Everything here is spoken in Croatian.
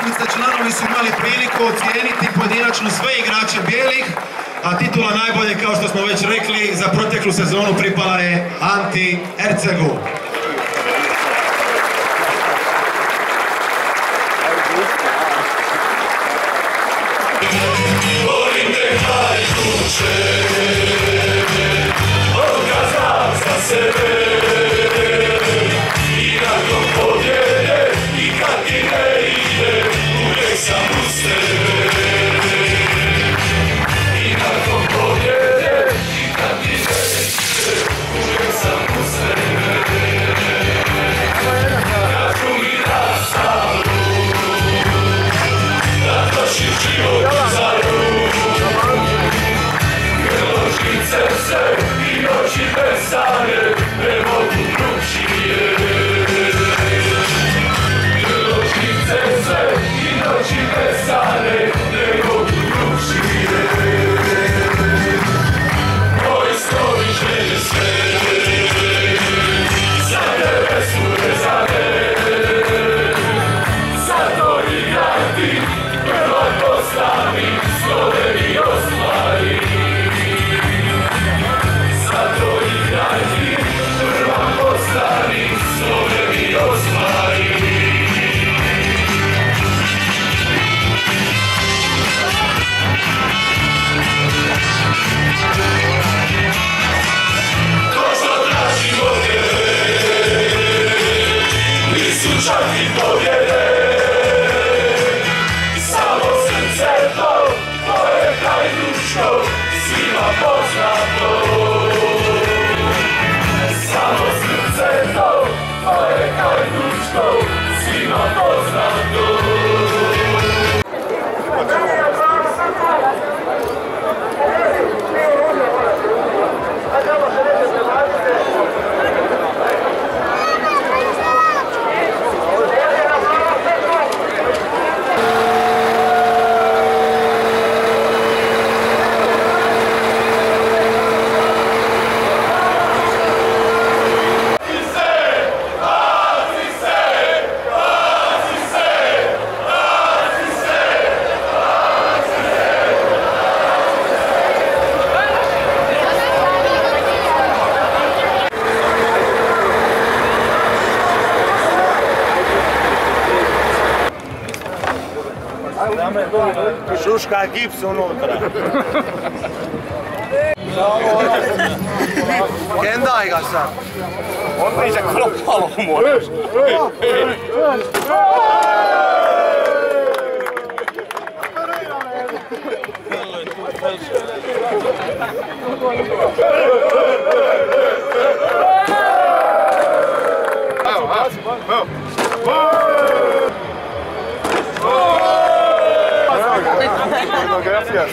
utakmica članovi su imali priliku ocijeniti pojedinačno sve igrače bijelih, a titula najbolje, kao što smo već rekli, za proteklu sezonu pripala je Anti Ercegu. Volim te Hajduče, Boga znam za sebe, i nakon pobjede, i kad ti ne ide, uvijek sam uz tebe. I nakon pobjede, i kad ti ne ide, uvijek sam uz tebe. Kažu mi da sam lud, da trošim život za lud. Grložnice se i noći bez sanje ne mogu drugčije. Grložnice se i noći bez sanje ne mogu drugčije. Moji snovi želje sve za tebe su vezane. Zato igraj ti, prvak postani, snove mi ostvari. Zato igraj ti, prvak postani, snove mi ostvari. To što tražim od tebe nisu čak i pobjede. Samo srce to je hajdučko, svima poznato. Samo srce to je hajdučko, svima poznato. Šuška gips unutra. Kendaj ga sad. On priđe kropalo moraš. Gracias.